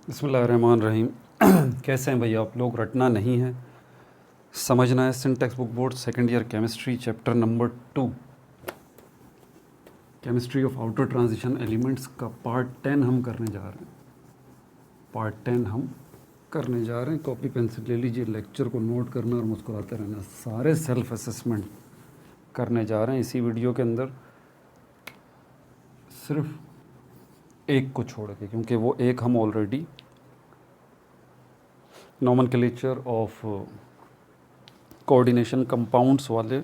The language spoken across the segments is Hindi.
बिस्मिल्लाहिर्रहमानिर्रहीम। कैसे हैं भाई आप लोग? रटना नहीं है, समझना है। Syntax book board second year chemistry chapter number 2 chemistry of outer transition elements का पार्ट 10 हम करने जा रहे हैं। कॉपी पेंसिल ले लीजिए, लेक्चर को नोट करना और मुस्कुराते रहना। सारे सेल्फ असेसमेंट करने जा रहे हैं इसी वीडियो के अंदर, सिर्फ एक को छोड़ के, क्योंकि वो एक हम already nomenclature of coordination compounds वाले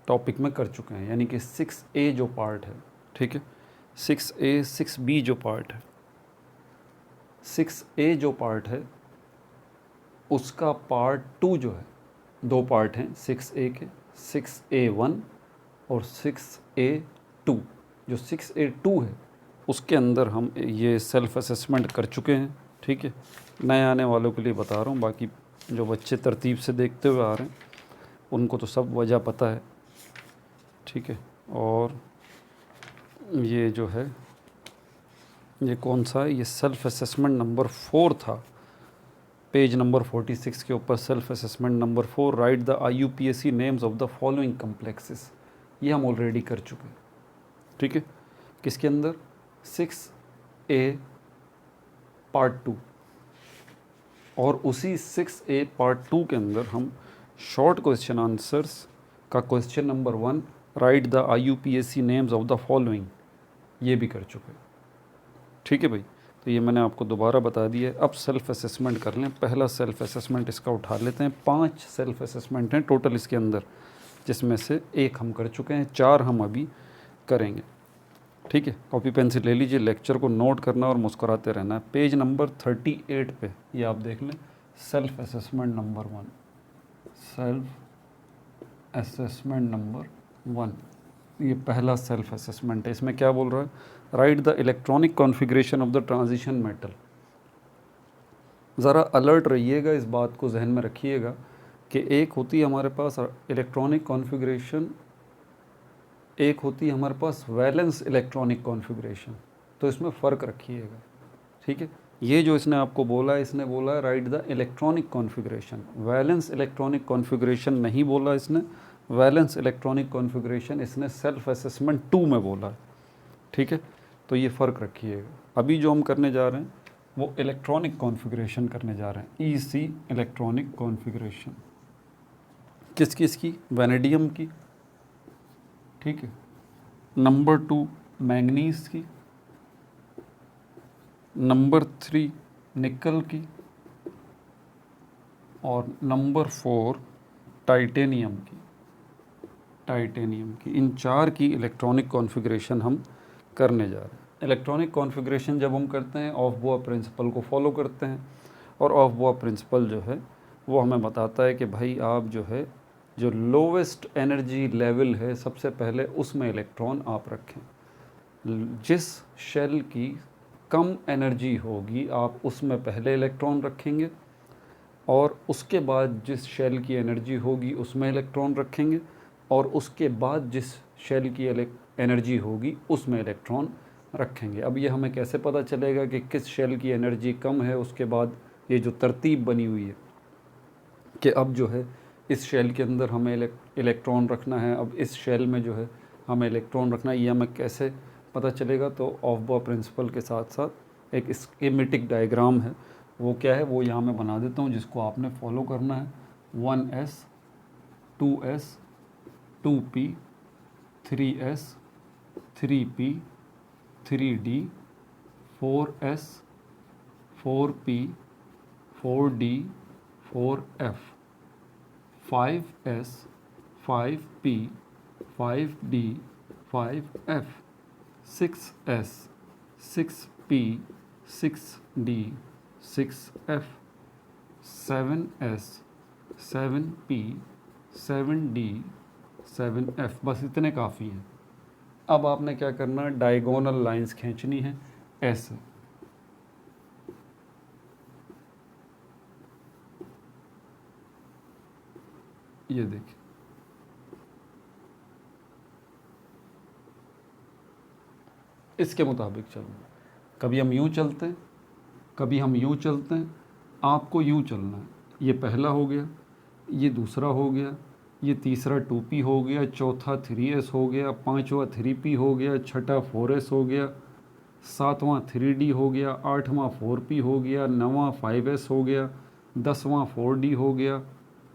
टॉपिक में कर चुके हैं। यानी कि 6A जो पार्ट है, ठीक है, 6A 6B जो पार्ट है, 6A जो पार्ट है उसका पार्ट 2 जो है, दो पार्ट हैं 6A के, 6A1 और 6A2। जो 6A2 है उसके अंदर हम ये सेल्फ असेसमेंट कर चुके हैं, ठीक है। नए आने वालों के लिए बता रहा हूँ, बाकी जो बच्चे तरतीब से देखते हुए आ रहे हैं उनको तो सब वजह पता है, ठीक है। और ये जो है, ये कौन सा है? ये सेल्फ असेसमेंट नंबर 4 था, पेज नंबर 46 के ऊपर। Self assessment number 4, right the IUPAC names of the following complexes. ये हम ऑलरेडी कर चुके हैं, ठीक है। किसके अंदर? 6A part 2। और उसी 6A पार्ट 2 के अंदर हम शॉर्ट क्वेश्चन आंसर्स का question number 1, right the IUPAC names of the following, ये भी कर चुके हैं, ठीक है भाई। तो ये मैंने आपको दोबारा बता दिया है। अब सेल्फ असेसमेंट कर लें। पहला सेल्फ असेसमेंट इसका उठा लेते हैं। 5 सेल्फ असेसमेंट हैं टोटल इसके अंदर, जिसमें से एक हम कर चुके हैं, 4 हम अभी करेंगे, ठीक है। कॉपी पेंसिल ले लीजिए, लेक्चर को नोट करना और मुस्कुराते रहना है। पेज नंबर 38 पे ये आप देख लें, self assessment number 1, self assessment number 1, ये पहला सेल्फ असेसमेंट है। इसमें क्या बोल रहा है? Right the electronic configuration of the transition metal. ज़रा अलर्ट रहिएगा, इस बात को जहन में रखिएगा कि एक होती है हमारे पास इलेक्ट्रॉनिक कॉन्फ़िगरेशन, एक होती है हमारे पास वैलेंस इलेक्ट्रॉनिक कॉन्फ़िगरेशन। तो इसमें फ़र्क रखिएगा, ठीक है। ये जो इसने आपको बोला है, इसने बोला है right the electronic configuration, valence electronic configuration नहीं बोला इसने। वैलेंस इलेक्ट्रॉनिक कॉन्फ़िगरेशन इसने सेल्फ असेसमेंट 2 में बोला है, ठीक है। तो ये फ़र्क रखिएगा। अभी जो हम करने जा रहे हैं वो इलेक्ट्रॉनिक कॉन्फ़िगरेशन करने जा रहे हैं। EC इलेक्ट्रॉनिक कॉन्फ़िगरेशन किस किस की? वैनेडियम की, ठीक है। नंबर 2 मैंगनीज की, नंबर 3 निकल की, और नंबर 4 टाइटेनियम की। इन 4 की इलेक्ट्रॉनिक कॉन्फ़िगरेशन हम करने जा रहे हैं। इलेक्ट्रॉनिक कॉन्फ़िगरेशन जब हम करते हैं ऑफ बोआ प्रिंसिपल को फॉलो करते हैं, और ऑफ बोआ प्रिंसिपल जो है वो हमें बताता है कि भाई आप जो है, जो लोवेस्ट एनर्जी लेवल है सबसे पहले उसमें इलेक्ट्रॉन आप रखें। जिस शेल की कम एनर्जी होगी आप उसमें पहले इलेक्ट्रॉन रखेंगे, और उसके बाद जिस शेल की एनर्जी होगी उसमें इलेक्ट्रॉन रखेंगे, और उसके बाद जिस शेल की एनर्जी होगी उसमें इलेक्ट्रॉन रखेंगे। अब ये हमें कैसे पता चलेगा कि किस शेल की एनर्जी कम है? उसके बाद ये जो तरतीब बनी हुई है कि अब जो है इस शेल के अंदर हमें इलेक्ट्रॉन रखना है, अब इस शेल में जो है हमें इलेक्ट्रॉन रखना है, ये हमें कैसे पता चलेगा? तो ऑफ बोआ प्रिंसिपल के साथ साथ एक स्कीमेटिक डायग्राम है, वो क्या है वो यहाँ मैं बना देता हूँ, जिसको आपने फॉलो करना है। 1s 2s 2p 3s 3p 3d 4s 4p 4d 4f 5s 5p 5d 5f 6s 6p 6d 6f 7s 7p 7d 7f। बस इतने काफ़ी हैं। अब आपने क्या करना है? डायगोनल लाइंस खींचनी है ऐसे, ये देखिए, इसके मुताबिक चलना। कभी हम यूँ चलते हैं, कभी हम यूँ चलते हैं, आपको यूँ चलना है। ये पहला हो गया, ये दूसरा हो गया, ये तीसरा 2p हो गया, चौथा 3s हो गया, पांचवा 3p हो गया, छठा 4s हो गया, सातवां 3d हो गया, आठवां 4p हो गया, नवां 5s हो गया, 10वां 4d हो गया,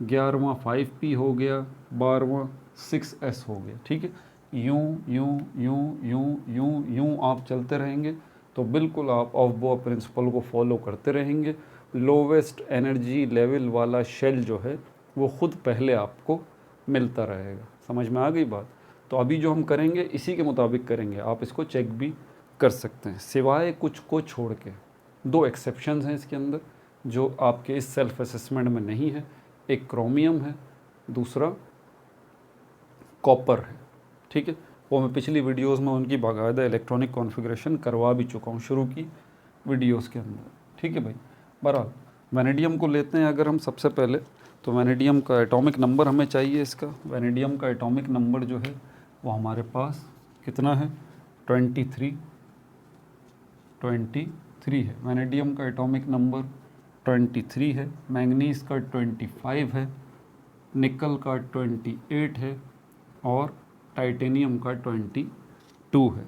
11वां 5p हो गया, 12वां 6s हो गया। ठीक है, यूं यूं यूं यूं यूं यूं आप चलते रहेंगे तो बिल्कुल आप ऑफ-बोआ प्रिंसिपल को फॉलो करते रहेंगे। लोवेस्ट एनर्जी लेवल वाला शेल जो है वो खुद पहले आपको मिलता रहेगा। समझ में आ गई बात? तो अभी जो हम करेंगे इसी के मुताबिक करेंगे, आप इसको चेक भी कर सकते हैं, सिवाय कुछ को छोड़ के। 2 एक्सेप्शंस हैं इसके अंदर जो आपके इस सेल्फ असेसमेंट में नहीं है। एक क्रोमियम है, दूसरा कॉपर है। ठीक है, वो मैं पिछली वीडियोस में उनकी बाकायदा इलेक्ट्रॉनिक कॉन्फ़िगरेशन करवा भी चुका हूँ शुरू की वीडियोस के अंदर। ठीक है भाई, बहरहाल वैनेडियम को लेते हैं अगर हम सबसे पहले, तो वैनेडियम का एटॉमिक नंबर हमें चाहिए। इसका वैनेडियम का एटॉमिक नंबर जो है वो हमारे पास कितना है, 23 है। वैनेडियम का एटॉमिक नंबर 23 है, मैंगनीज का 25 है, निकल का 28 है और टाइटेनियम का 22 है।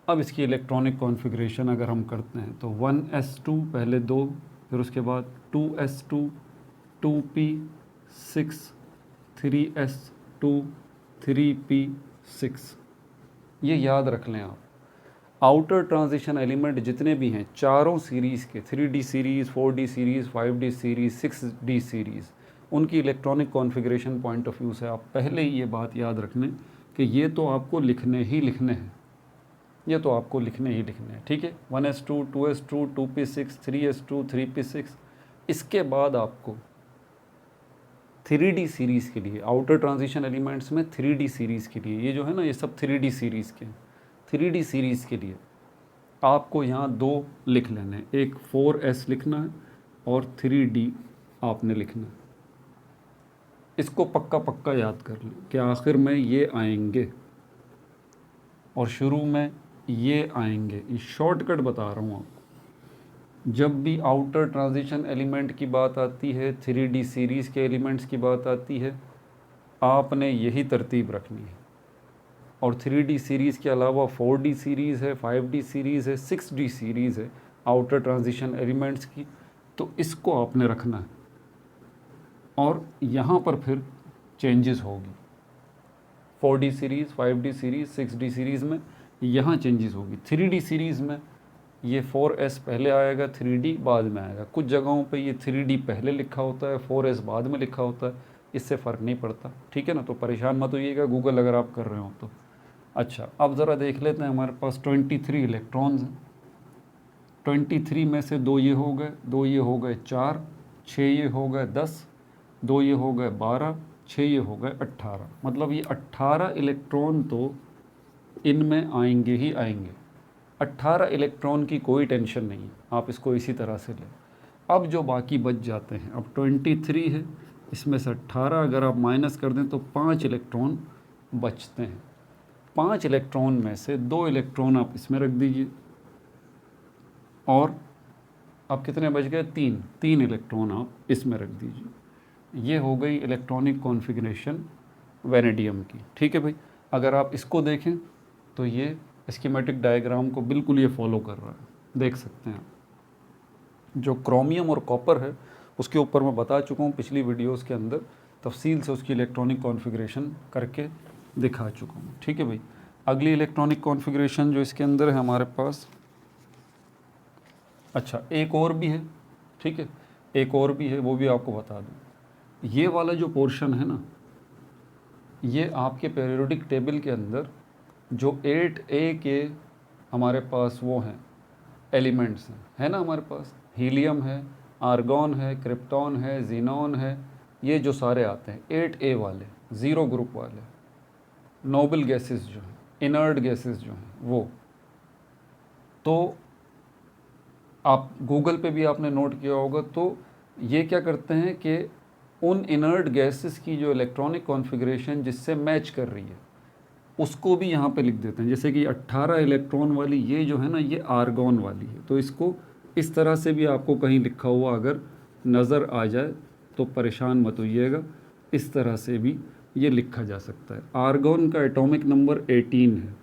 अब इसकी इलेक्ट्रॉनिक कॉन्फ़िगरेशन अगर हम करते हैं तो 1s2 पहले 2, फिर उसके बाद 2s2, 2p6, 3s2, 3p6। ये याद रख लें आप। आउटर ट्रांजिशन एलिमेंट जितने भी हैं चारों सीरीज़ के, 3d series, 4d series, 5d series, 6d series, उनकी electronic configuration point of view से आप पहले ही ये बात याद रख लें कि ये तो आपको लिखने ही लिखने हैं, ये तो आपको लिखने ही लिखने हैं। ठीक है, 1s2, 2s2, 2p6, 3s2, 3p6। इसके बाद आपको 3d सीरीज़ के लिए, आउटर ट्रांजिशन एलिमेंट्स में 3d सीरीज़ के लिए, ये जो है ना ये सब 3d सीरीज़ के, 3d सीरीज़ के लिए आपको यहाँ 2 लिख लेने हैं। एक 4s लिखना है और 3d आपने लिखना है। इसको पक्का पक्का याद कर लें कि आखिर में ये आएंगे और शुरू में ये आएंगे। ये शॉर्टकट बता रहा हूँ आपको। जब भी आउटर ट्रांजिशन एलिमेंट की बात आती है, 3d सीरीज़ के एलिमेंट्स की बात आती है, आपने यही तरतीब रखनी है। और 3d सीरीज़ के अलावा 4d सीरीज़ है, 5d सीरीज़ है, 6d सीरीज़ है आउटर ट्रांजिशन एलिमेंट्स की, तो इसको आपने रखना है। और यहाँ पर फिर चेंजेस होगी। 4d series, 5d series, 6d series में यहाँ चेंजेस होगी। 3d सीरीज़ में ये 4s पहले आएगा, 3d बाद में आएगा। कुछ जगहों पे ये 3d पहले लिखा होता है, 4s बाद में लिखा होता है, इससे फ़र्क नहीं पड़ता। ठीक है ना, तो परेशान मत होइएगा गूगल अगर आप कर रहे हो तो। अच्छा, अब ज़रा देख लेते हैं, हमारे पास 23 इलेक्ट्रॉन्स हैं। 23 में से 2 ये हो गए, 2 ये हो गए 4, 6 ये हो गए 10, 2 ये हो गए 12, 6 ये हो गए 18। मतलब ये 18 इलेक्ट्रॉन तो इनमें आएंगे ही आएंगे। 18 इलेक्ट्रॉन की कोई टेंशन नहीं है, आप इसको इसी तरह से लें। अब जो बाकी बच जाते हैं, अब 23 है, इसमें से 18 अगर आप माइनस कर दें तो 5 इलेक्ट्रॉन बचते हैं। 5 इलेक्ट्रॉन में से 2 इलेक्ट्रॉन आप इसमें रख दीजिए और अब कितने बच गए, 3 इलेक्ट्रॉन आप इसमें रख दीजिए। ये हो गई इलेक्ट्रॉनिक कॉन्फ़िगरेशन वैनेडियम की। ठीक है भाई, अगर आप इसको देखें तो ये स्कीमेटिक डायग्राम को बिल्कुल ये फॉलो कर रहा है, देख सकते हैं आप। जो क्रोमियम और कॉपर है उसके ऊपर मैं बता चुका हूँ पिछली वीडियोस के अंदर, तफसील से उसकी इलेक्ट्रॉनिक कॉन्फ़िगरेशन करके दिखा चुका हूँ। ठीक है भाई, अगली इलेक्ट्रॉनिक कॉन्फ़िगरेशन जो इसके अंदर है हमारे पास, अच्छा एक और भी है। ठीक है, एक और भी है, वो भी आपको बता दूँ। ये वाला जो पोर्शन है ना, ये आपके पीरियोडिक टेबल के अंदर जो 8A के हमारे पास वो हैं एलिमेंट्स हैं, है ना हमारे पास हीलियम है, आर्गॉन है, क्रिप्टॉन है, जीनॉन है, ये जो सारे आते हैं 8A वाले, 0 ग्रुप वाले नोबल गैसेस जो हैं, इनर्ट गैसेस जो हैं वो। तो आप गूगल पे भी आपने नोट किया होगा, तो ये क्या करते हैं कि उन इनर्ट गैसेस की जो इलेक्ट्रॉनिक कॉन्फ़िगरेशन जिससे मैच कर रही है, उसको भी यहाँ पे लिख देते हैं। जैसे कि 18 इलेक्ट्रॉन वाली ये जो है ना, ये आर्गॉन वाली है, तो इसको इस तरह से भी आपको कहीं लिखा हुआ अगर नज़र आ जाए तो परेशान मत होइएगा, इस तरह से भी ये लिखा जा सकता है। आर्गॉन का एटॉमिक नंबर 18 है,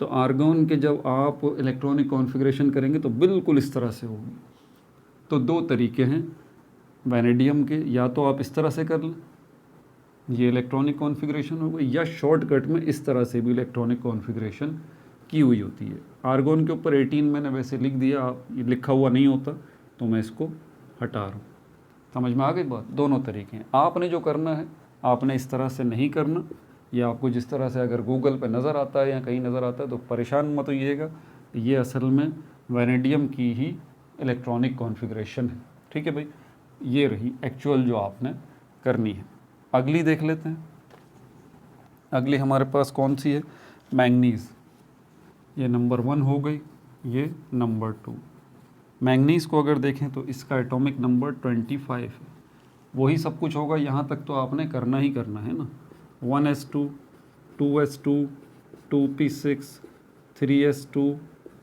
तो आर्गॉन के जब आप इलेक्ट्रॉनिक कॉन्फ़िगरेशन करेंगे तो बिल्कुल इस तरह से होगी। तो दो तरीके हैं वैनेडियम के, या तो आप इस तरह से कर लें, ये इलेक्ट्रॉनिक कॉन्फ़िगरेशन हो गई, या शॉर्टकट में इस तरह से भी इलेक्ट्रॉनिक कॉन्फ़िगरेशन की हुई होती है। आर्गॉन के ऊपर 18 मैंने वैसे लिख दिया, आप ये लिखा हुआ नहीं होता तो मैं इसको हटा रहा हूँ। समझ में आ गई बात? दोनों तरीके हैं। आपने जो करना है, आपने इस तरह से नहीं करना, या आपको जिस तरह से अगर गूगल पे नज़र आता है या कहीं नज़र आता है तो परेशान मत होइएगा, ये असल में वैनेडियम की ही इलेक्ट्रॉनिक कॉन्फ़िगरेशन है। ठीक है भाई, ये रही एक्चुअल जो आपने करनी है। अगली देख लेते हैं। अगली हमारे पास कौन सी है? मैंगनीज़। ये नंबर 1 हो गई, ये नंबर 2। मैंगनीज़ को अगर देखें तो इसका एटॉमिक नंबर 25 है। वही सब कुछ होगा, यहाँ तक तो आपने करना ही करना है ना। 1s2, 2s2, 2p6, 3s2,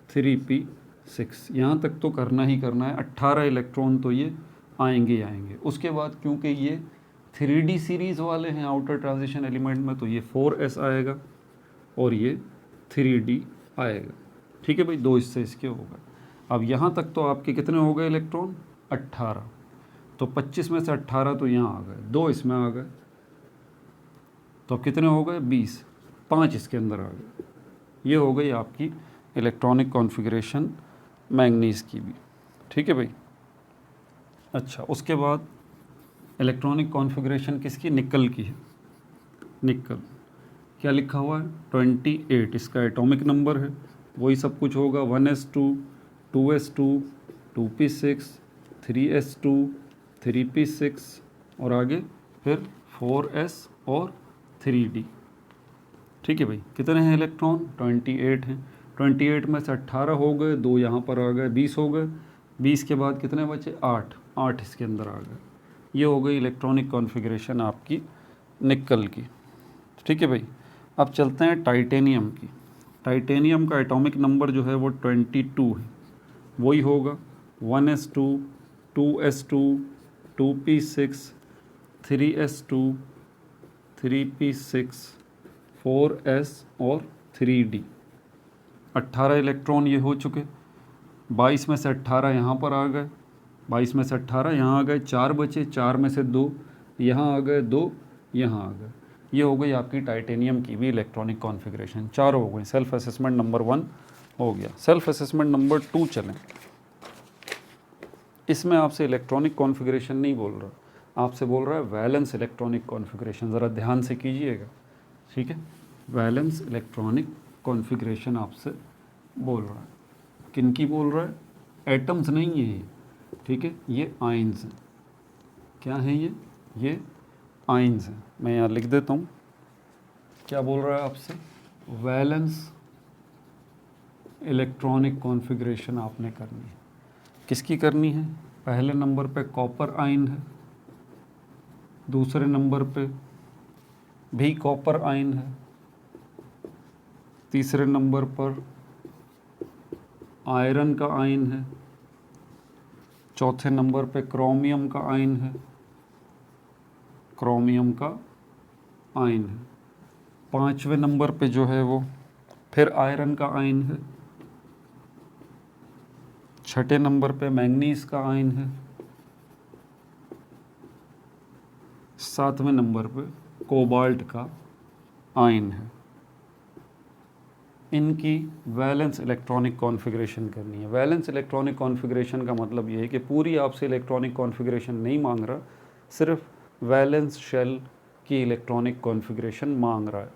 3p6, यहाँ तक तो करना ही करना है। 18 इलेक्ट्रॉन तो ये आएंगे ही आएंगे। उसके बाद क्योंकि ये 3D सीरीज़ वाले हैं आउटर ट्रांजिशन एलिमेंट में, तो ये 4s आएगा और ये 3D आएगा। ठीक है भाई, दो इससे इसके होगा। अब यहाँ तक तो आपके कितने हो गए इलेक्ट्रॉन? 18। तो 25 में से 18 तो यहाँ आ गए, 2 इसमें आ गए, तो अब कितने हो गए? 20। 5 इसके अंदर आ गए। ये हो गई आपकी इलेक्ट्रॉनिक कॉन्फ़िगरेशन मैंगनीज़ की भी। ठीक है भाई। अच्छा, उसके बाद इलेक्ट्रॉनिक कॉन्फ़िगरेशन किसकी? निकल की है। निकल क्या लिखा हुआ है? 28 इसका एटॉमिक नंबर है। वही सब कुछ होगा, 1s2, 2s2, 2p6, 3s2, 3p6 और आगे फिर 4s और 3d। ठीक है भाई, कितने हैं इलेक्ट्रॉन? 28 हैं। 28 में से 18 हो गए, 2 यहाँ पर आ गए, 20 हो गए। 20 के बाद कितने बचे? 8 इसके अंदर आ गए। ये हो गई इलेक्ट्रॉनिक कॉन्फ़िगरेशन आपकी निकल की। ठीक है भाई। अब चलते हैं टाइटेनियम की। टाइटेनियम का एटॉमिक नंबर जो है वो 22 है। वही होगा 1s2, 2s2, 2p6, 3s2, 3p6, 4s और 3d। 18 इलेक्ट्रॉन ये हो चुके। 22 में से 18 यहाँ पर आ गए, 22 में से 18 यहाँ आ गए, 4 बचे, 4 में से 2 यहाँ आ गए, 2 यहाँ आ गए। ये हो गई आपकी टाइटेनियम की भी इलेक्ट्रॉनिक कॉन्फ़िगरेशन। 4 हो गई। सेल्फ असेसमेंट नंबर 1 हो गया। सेल्फ असेसमेंट नंबर 2 चलें। इसमें आपसे इलेक्ट्रॉनिक कॉन्फ़िगरेशन नहीं बोल रहा, आपसे बोल रहा है वैलेंस इलेक्ट्रॉनिक कॉन्फ़िगरेशन। ज़रा ध्यान से कीजिएगा, ठीक है। वैलेंस इलेक्ट्रॉनिक कॉन्फ़िगरेशन आपसे बोल रहा है। किन की बोल रहा है? एटम्स नहीं है ये, ठीक है, ये आयंस हैं। क्या हैं ये आयंस हैं। मैं यहाँ लिख देता हूँ। क्या बोल रहा है आपसे? वैलेंस इलेक्ट्रॉनिक कॉन्फ़िगरेशन आपने करनी है। किसकी करनी है? पहले नंबर पे कॉपर आयन है, दूसरे नंबर पे भी कॉपर आयन है, तीसरे नंबर पर आयरन का आयन है, चौथे नंबर पे क्रोमियम का आयन है, क्रोमियम का आयन है, पांचवें नंबर पे जो है वो फिर आयरन का आयन है, छठे नंबर पे मैंगनीज का आयन है, सातवें नंबर पे कोबाल्ट का आयन है। इनकी वैलेंस इलेक्ट्रॉनिक कॉन्फ़िगरेशन करनी है। वैलेंस इलेक्ट्रॉनिक कॉन्फ़िगरेशन का मतलब ये है कि पूरी आपसे इलेक्ट्रॉनिक कॉन्फ़िगरेशन नहीं मांग रहा, सिर्फ वैलेंस शेल की इलेक्ट्रॉनिक कॉन्फ़िगरेशन मांग रहा है।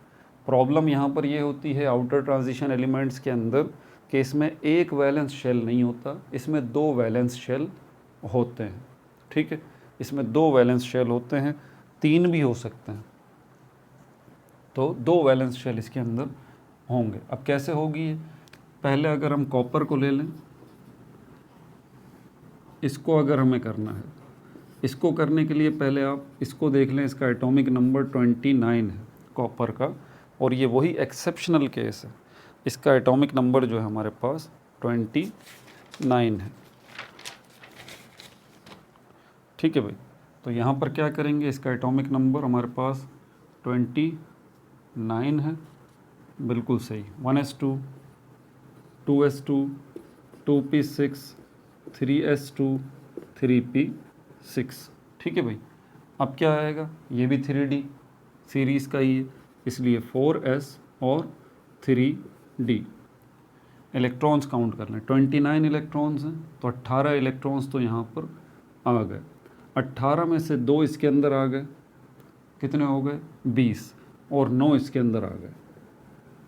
प्रॉब्लम यहाँ पर ये होती है आउटर ट्रांजिशन एलिमेंट्स के अंदर कि इसमें एक वैलेंस शेल नहीं होता, इसमें दो वैलेंस शेल होते हैं। ठीक है, इसमें दो वैलेंस शेल होते हैं, तीन भी हो सकते हैं, तो दो वैलेंस शेल इसके अंदर होंगे। अब कैसे होगी ये? पहले अगर हम कॉपर को ले लें, इसको अगर हमें करना है, इसको करने के लिए पहले आप इसको देख लें। इसका एटॉमिक नंबर 29 है कॉपर का, और ये वही एक्सेप्शनल केस है, इसका एटॉमिक नंबर जो है हमारे पास 29 है। ठीक है भाई, तो यहाँ पर क्या करेंगे, इसका एटॉमिक नंबर हमारे पास 29 है, बिल्कुल सही। 1s2, 2s2, 2p6, 3s2, 3p6। ठीक है भाई, अब क्या आएगा, ये भी 3d सीरीज़ का ही है, इसलिए 4s और 3d। इलेक्ट्रॉन्स काउंट कर लें, 29 इलेक्ट्रॉन्स हैं, तो 18 इलेक्ट्रॉन्स तो यहाँ पर आ गए। 18 में से 2 इसके अंदर आ गए, कितने हो गए, 20, और 9 इसके अंदर आ गए।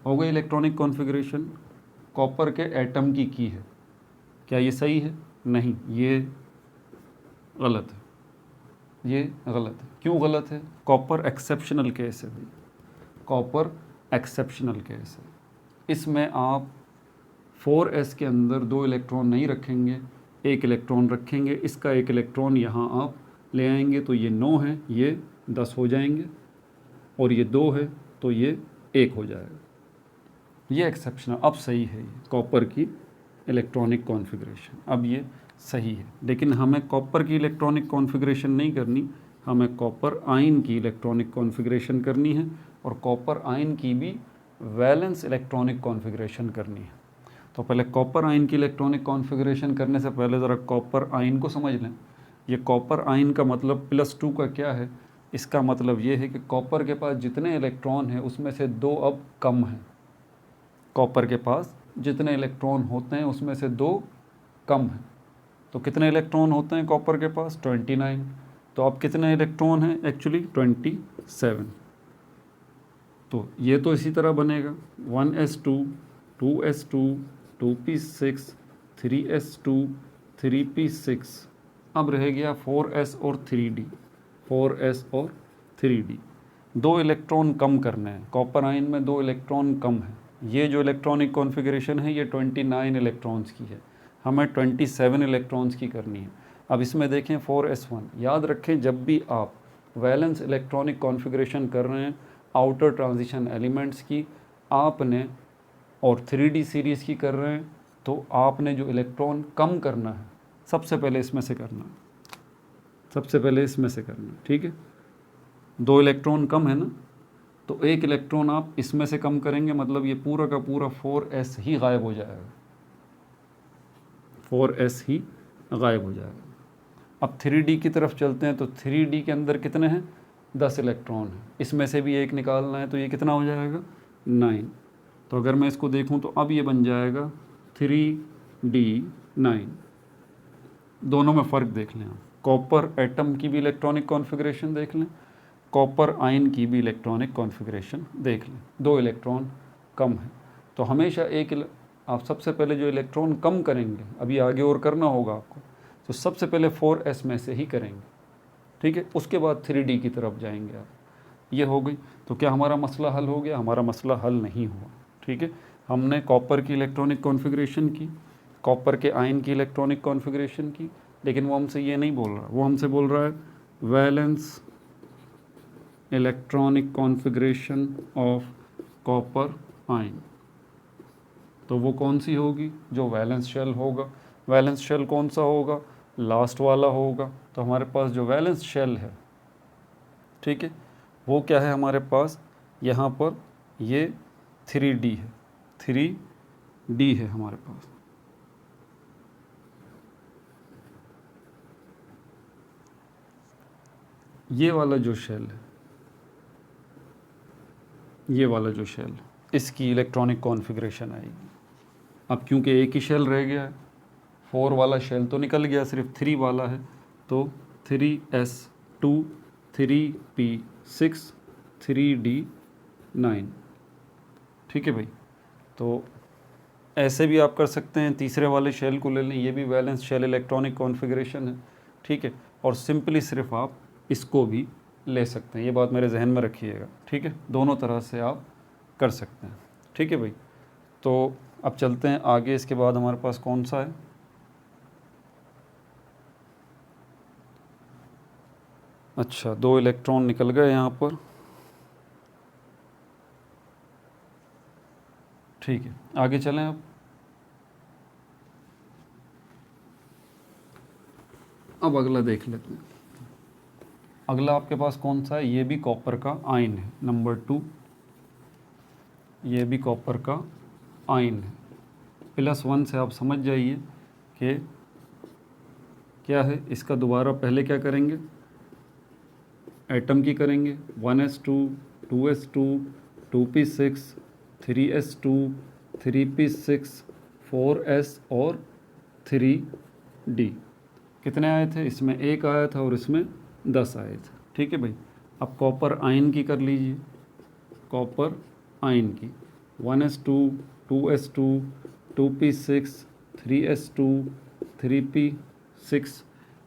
हो गई इलेक्ट्रॉनिक कॉन्फ़िगरेशन। कॉपर के एटम की है। क्या ये सही है? नहीं, ये गलत है, ये गलत है। क्यों गलत है? कॉपर एक्सेप्शनल केस है भाई, कॉपर एक्सेप्शनल केस है। इसमें आप 4s के अंदर 2 इलेक्ट्रॉन नहीं रखेंगे, 1 इलेक्ट्रॉन रखेंगे। इसका 1 इलेक्ट्रॉन यहाँ आप ले आएंगे तो ये 9 है, ये 10 हो जाएंगे, और ये 2 है तो ये 1 हो जाएगा। ये एक्सेप्शनल, अब सही है ये कॉपर की इलेक्ट्रॉनिक कॉन्फ़िगरेशन, अब ये सही है। लेकिन हमें कॉपर की इलेक्ट्रॉनिक कॉन्फ़िगरेशन नहीं करनी, हमें कॉपर आयन की इलेक्ट्रॉनिक कॉन्फ़िगरेशन करनी है, और कॉपर आयन की भी वैलेंस इलेक्ट्रॉनिक कॉन्फ़िगरेशन करनी है। तो पहले कॉपर आयन की इलेक्ट्रॉनिक कॉन्फ़िगरेशन करने से पहले ज़रा कॉपर आयन को समझ लें। ये कॉपर आयन का मतलब +2 का क्या है? इसका मतलब ये है कि कॉपर के पास जितने इलेक्ट्रॉन हैं उसमें से 2 अब कम हैं। कॉपर के पास जितने इलेक्ट्रॉन होते हैं उसमें से 2 कम हैं। तो कितने इलेक्ट्रॉन होते हैं कॉपर के पास? 29। तो अब कितने इलेक्ट्रॉन हैं एक्चुअली? 27। तो ये तो इसी तरह बनेगा, 1s2, 2s2, 2p6, 3s2, 3p6। अब रह गया 4s और 3d, 4s और 3d। 2 इलेक्ट्रॉन कम करने हैं, कॉपर आयन में 2 इलेक्ट्रॉन कम है। ये जो इलेक्ट्रॉनिक कॉन्फ़िगरेशन है ये 29 इलेक्ट्रॉन्स की है, हमें 27 इलेक्ट्रॉन्स की करनी है। अब इसमें देखें 4s1, याद रखें जब भी आप वैलेंस इलेक्ट्रॉनिक कॉन्फ़िगरेशन कर रहे हैं आउटर ट्रांजिशन एलिमेंट्स की, आपने, और 3d सीरीज़ की कर रहे हैं, तो आपने जो इलेक्ट्रॉन कम करना है सबसे पहले इसमें से करना है, सबसे पहले इसमें से करना है। ठीक है, 2 इलेक्ट्रॉन कम है ना, तो 1 इलेक्ट्रॉन आप इसमें से कम करेंगे, मतलब ये पूरा का पूरा 4s ही गायब हो जाएगा, 4s ही गायब हो जाएगा। अब 3d की तरफ चलते हैं, तो 3d के अंदर कितने हैं? 10 इलेक्ट्रॉन हैं, इसमें से भी 1 निकालना है, तो ये कितना हो जाएगा? 9। तो अगर मैं इसको देखूं तो अब ये बन जाएगा 3d9। दोनों में फ़र्क देख लें आप, कॉपर एटम की भी इलेक्ट्रॉनिक कॉन्फ़िगरेशन देख लें, कॉपर आयन की भी इलेक्ट्रॉनिक कॉन्फ़िगरेशन देख लें, 2 इलेक्ट्रॉन कम है। तो हमेशा आप सबसे पहले जो इलेक्ट्रॉन कम करेंगे, अभी आगे और करना होगा आपको, तो सबसे पहले 4s में से ही करेंगे। ठीक है, उसके बाद 3d की तरफ जाएंगे आप। ये हो गई। तो क्या हमारा मसला हल हो गया? हमारा मसला हल नहीं हुआ। ठीक है, हमने कॉपर की इलेक्ट्रॉनिक कॉन्फ़िगरेशन की, कॉपर के आयन की इलेक्ट्रॉनिक कॉन्फ़िगरेशन की, लेकिन वो हमसे ये नहीं बोल रहा, वो हमसे बोल रहा है valence electronic configuration of copper ion. तो वो कौन सी होगी? जो वैलेंस शेल होगा। वैलेंस शेल कौन सा होगा? लास्ट वाला होगा। तो हमारे पास जो वैलेंस शेल है, ठीक है, वो क्या है हमारे पास? यहाँ पर ये 3d है, 3d है हमारे पास। ये वाला जो शेल है, ये वाला जो शेल है, इसकी इलेक्ट्रॉनिक कॉन्फ़िगरेशन आएगी। अब क्योंकि एक ही शेल रह गया है, 4 वाला शेल तो निकल गया, सिर्फ 3 वाला है, तो 3s2, 3p6, 3d9। ठीक है भाई, तो ऐसे भी आप कर सकते हैं, तीसरे वाले शेल को ले लें, ये भी वैलेंस शेल इलेक्ट्रॉनिक कॉन्फ़िगरेशन है। ठीक है, और सिंपली सिर्फ आप इसको भी ले सकते हैं, ये बात मेरे जहन में रखिएगा। ठीक है, दोनों तरह से आप कर सकते हैं। ठीक है भाई, तो अब चलते हैं आगे। इसके बाद हमारे पास कौन सा है? अच्छा, 2 इलेक्ट्रॉन निकल गए यहाँ पर। ठीक है, आगे चलें अब अगला देख लेते हैं। अगला आपके पास कौन सा है? ये भी कॉपर का आयन है, नंबर 2, ये भी कॉपर का आयन है। +1 से आप समझ जाइए कि क्या है। इसका दोबारा पहले क्या करेंगे, एटम की करेंगे, 1s2 2s2 2p6 3s2 3p6 4s और 3d। कितने आए थे? इसमें 1 आया था और इसमें 10 आए थे। ठीक है भाई। अब कॉपर आयन की कर लीजिए, कॉपर आयन की 1s2 2s2 2p6 3s2 3p6।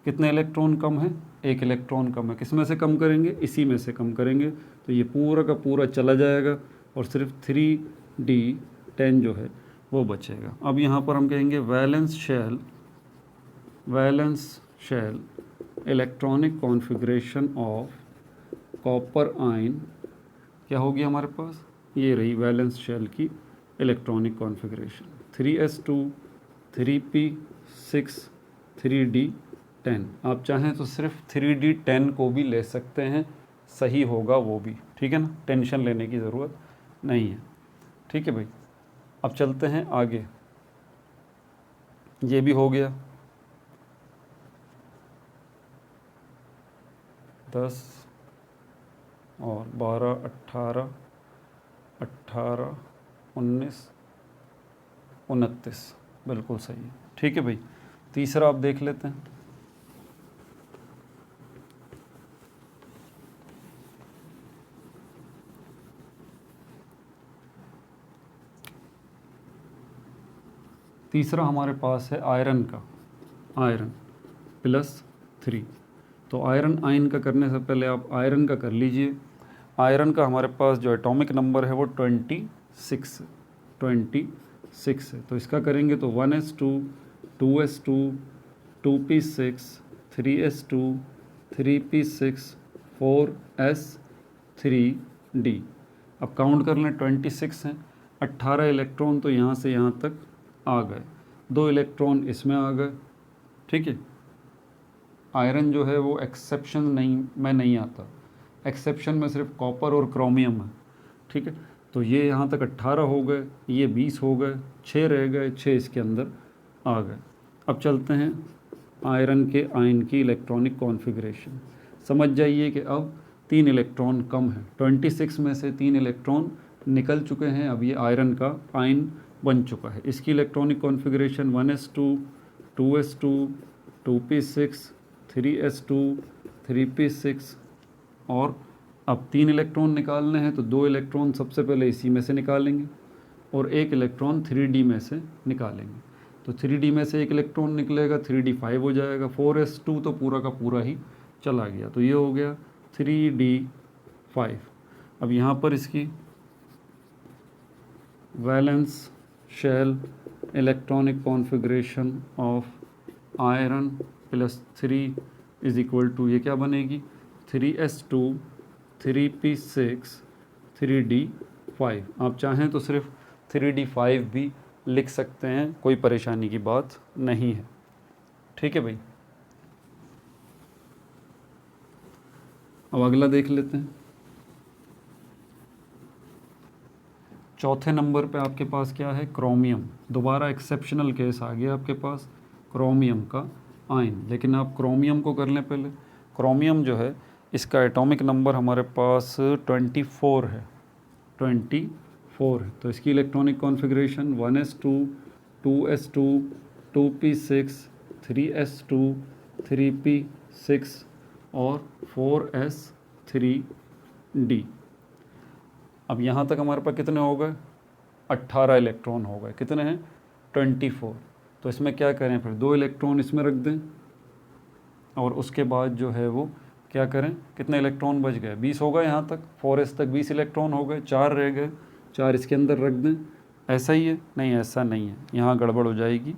कितने इलेक्ट्रॉन कम है? 1 इलेक्ट्रॉन कम है। किस में से कम करेंगे? इसी में से कम करेंगे, तो ये पूरा का पूरा चला जाएगा और सिर्फ 3d10 जो है वो बचेगा। अब यहाँ पर हम कहेंगे valence shell electronic configuration of copper ion क्या होगी हमारे पास? ये रही वैलेंस शेल की electronic configuration, 3s2 3p6 3d10। आप चाहें तो सिर्फ 3d10 को भी ले सकते हैं, सही होगा वो भी। ठीक है ना, टेंशन लेने की ज़रूरत नहीं है। ठीक है भाई। अब चलते हैं आगे। ये भी हो गया 10 और 12 18 18 19 29, बिल्कुल सही है। ठीक है भाई। तीसरा आप देख लेते हैं। तीसरा हमारे पास है आयरन का, आयरन +3। तो आयरन आयन का करने से पहले आप आयरन का कर लीजिए। आयरन का हमारे पास जो एटॉमिक नंबर है वो 26 है। तो इसका करेंगे तो 1s2 2s2 2p6 3s2 3p6 4s3d। अब काउंट कर लें, 26 हैं, 18 इलेक्ट्रॉन तो यहाँ से यहाँ तक आ गए, 2 इलेक्ट्रॉन इसमें आ गए। ठीक है। आयरन जो है वो एक्सेप्शन नहीं आता, एक्सेप्शन में सिर्फ कॉपर और क्रोमियम है। ठीक है। तो ये यहाँ तक 18 हो गए, ये 20 हो गए, 6 रह गए, 6 इसके अंदर आ गए। अब चलते हैं आयरन के आयन की इलेक्ट्रॉनिक कॉन्फ़िगरेशन। समझ जाइए कि अब 3 इलेक्ट्रॉन कम है, 26 में से 3 इलेक्ट्रॉन निकल चुके हैं। अब ये आयरन का आयन बन चुका है। इसकी electronic configuration 1s2 2s2 2p6 3s2 3p6 और अब 3 इलेक्ट्रॉन निकालने हैं, तो 2 इलेक्ट्रॉन सबसे पहले इसी में से निकालेंगे और 1 इलेक्ट्रॉन 3d में से निकालेंगे। तो 3d में से 1 इलेक्ट्रॉन निकलेगा, 3d5 हो जाएगा, 4s2 तो पूरा का पूरा ही चला गया, तो ये हो गया 3d5। अब यहाँ पर इसकी valence shell electronic configuration of iron +3 is equal to, ये क्या बनेगी? 3s2 3p6 3d5। आप चाहें तो सिर्फ 3d5 भी लिख सकते हैं, कोई परेशानी की बात नहीं है। ठीक है भाई। अब अगला देख लेते हैं। चौथे नंबर पे आपके पास क्या है? क्रोमियम। दोबारा एक्सेप्शनल केस आ गया आपके पास, क्रोमियम का आयन। लेकिन आप क्रोमियम को कर लें पहले। क्रोमियम जो है इसका एटॉमिक नंबर हमारे पास 24 है, 24 है। तो इसकी electronic configuration 1s2 2s2 2p6 3s2 3p6 और 4s3d। अब यहाँ तक हमारे पास कितने हो गए? 18 इलेक्ट्रॉन हो गए। कितने हैं? 24। तो इसमें क्या करें फिर? 2 इलेक्ट्रॉन इसमें रख दें और उसके बाद जो है वो क्या करें? कितने इलेक्ट्रॉन बच गए? 20 हो गए। यहाँ तक 4s तक 20 इलेक्ट्रॉन हो गए, 4 रह गए, 4 इसके अंदर रख दें। ऐसा ही है? नहीं, ऐसा नहीं है, यहाँ गड़बड़ हो जाएगी,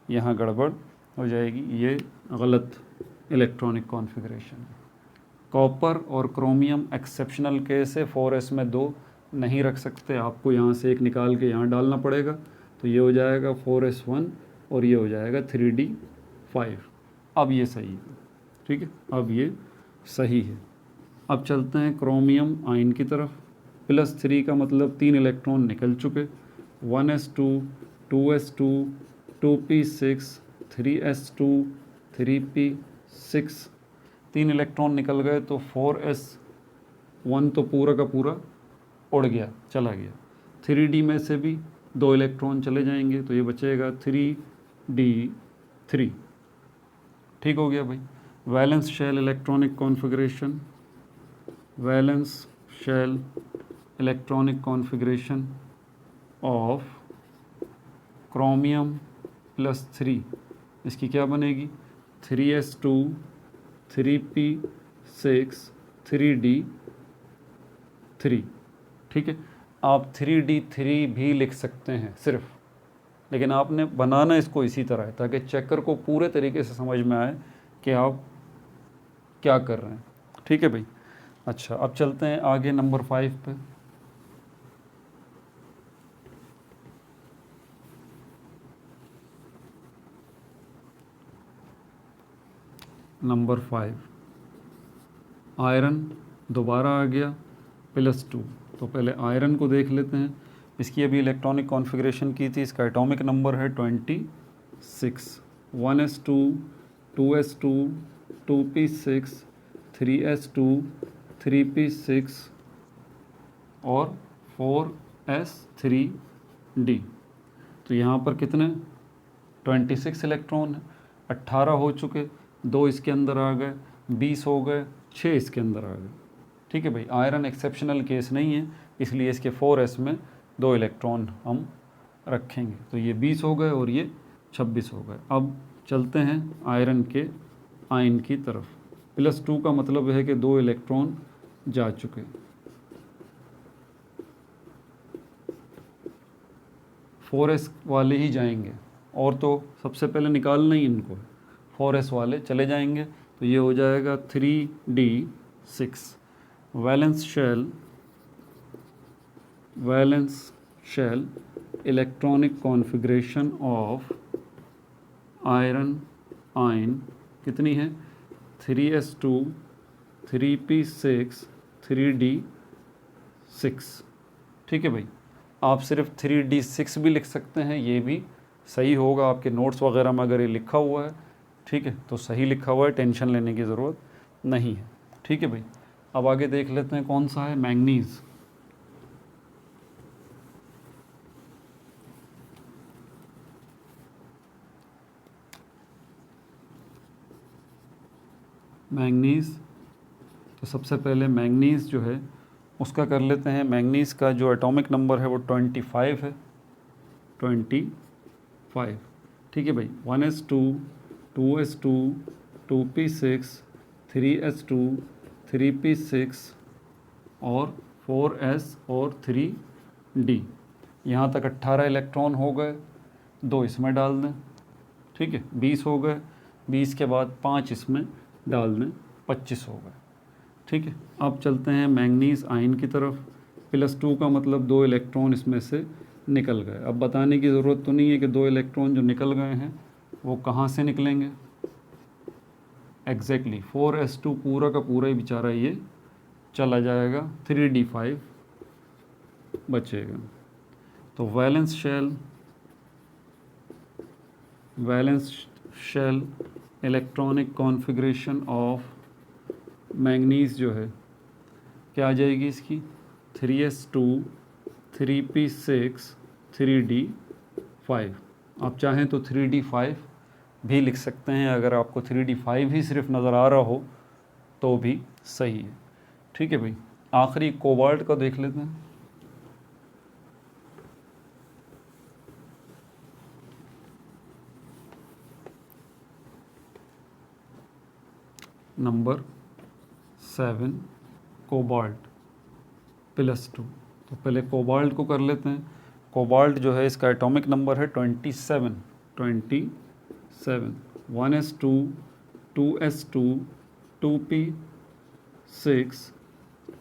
यहाँ गड़बड़ हो जाएगी, ये गलत इलेक्ट्रॉनिक कॉन्फ़िगरेशन है। कॉपर और क्रोमियम एक्सेप्शनल केस है, 4s में 2 नहीं रख सकते, आपको यहाँ से एक निकाल के यहाँ डालना पड़ेगा। तो ये हो जाएगा 4s1 और ये हो जाएगा 3d5। अब ये सही है, ठीक है, अब ये सही है। अब चलते हैं क्रोमियम आयन की तरफ। +3 का मतलब 3 इलेक्ट्रॉन निकल चुके, 1s2, 2s2, 2p6, 3s2, 3p6, 3 electron निकल गए। तो 4s1 तो पूरा का पूरा उड़ गया, चला गया। 3d में से भी 2 इलेक्ट्रॉन चले जाएंगे, तो ये बचेगा 3d3। ठीक हो गया भाई। Valence shell electronic configuration, valence shell electronic configuration of chromium +3, इसकी क्या बनेगी? 3s2, 3p6, 3d3। ठीक है, आप 3d3 भी लिख सकते हैं सिर्फ, लेकिन आपने बनाना इसको इसी तरह है ताकि चेकर को पूरे तरीके से समझ में आए कि आप क्या कर रहे हैं। ठीक है भाई। अच्छा, अब चलते हैं आगे नंबर 5 पे। नंबर 5 आयरन दोबारा आ गया +2। तो पहले आयरन को देख लेते हैं। इसकी अभी इलेक्ट्रॉनिक कॉन्फ़िगरेशन की थी। इसका एटॉमिक नंबर है 26, 1s2, 2s2, 2p6, 3s2, 3p6 और 4s3d। तो यहाँ पर कितने 26 इलेक्ट्रॉन है, 18 हो चुके, 2 इसके अंदर आ गए, 20 हो गए, 6 इसके अंदर आ गए। ठीक है भाई, आयरन एक्सेप्शनल केस नहीं है, इसलिए इसके 4s में 2 इलेक्ट्रॉन हम रखेंगे। तो ये 20 हो गए और ये 26 हो गए। अब चलते हैं आयरन के आयन की तरफ। +2 का मतलब है कि 2 इलेक्ट्रॉन जा चुके, 4s वाले ही जाएंगे, और तो सबसे पहले निकालना ही इनको है। 4s वाले चले जाएंगे, तो ये हो जाएगा 3d6। Valence shell electronic configuration of iron ion कितनी है? 3s2, 3p6, 3d6। ठीक है भाई, आप सिर्फ 3d6 भी लिख सकते हैं, ये भी सही होगा। आपके नोट्स वगैरह में अगर ये लिखा हुआ है, ठीक है, तो सही लिखा हुआ है, टेंशन लेने की ज़रूरत नहीं है। ठीक है भाई। अब आगे देख लेते हैं कौन सा है, मैंगनीज़। मैंगनीज़, तो सबसे पहले मैंगनीज़ जो है उसका कर लेते हैं। मैंगनीज़ का जो एटॉमिक नंबर है वो 25 है, 25। ठीक है भाई, 1s2, 2s2, 2p6, 3s2, 3p6 और 4s और 3d। यहाँ तक 18 इलेक्ट्रॉन हो गए, 2 इसमें डाल दें। ठीक है, 20 हो गए, 20 के बाद 5 इसमें डाल दें, 25 हो गए। ठीक है, अब चलते हैं मैंगनीज़ आयन की तरफ। +2 का मतलब 2 इलेक्ट्रॉन इसमें से निकल गए। अब बताने की ज़रूरत तो नहीं है कि 2 इलेक्ट्रॉन जो निकल गए हैं वो कहाँ से निकलेंगे। एग्जैक्टली 4s2 पूरा का पूरा ही बेचारा ये चला जाएगा, 3d5 बचेगा। तो valence shell electronic configuration of manganese जो है क्या आ जाएगी इसकी? 3s2, 3p6, 3d5। आप चाहें तो 3d5 भी लिख सकते हैं, अगर आपको 3d5 ही सिर्फ नज़र आ रहा हो तो भी सही है। ठीक है भाई। आखिरी कोबाल्ट का देख लेते हैं। Number 7 cobalt +2। तो पहले कोबाल्ट को कर लेते हैं। कोबाल्ट जो है इसका एटॉमिक नंबर है 27, 1s2, 2s2, 2p6,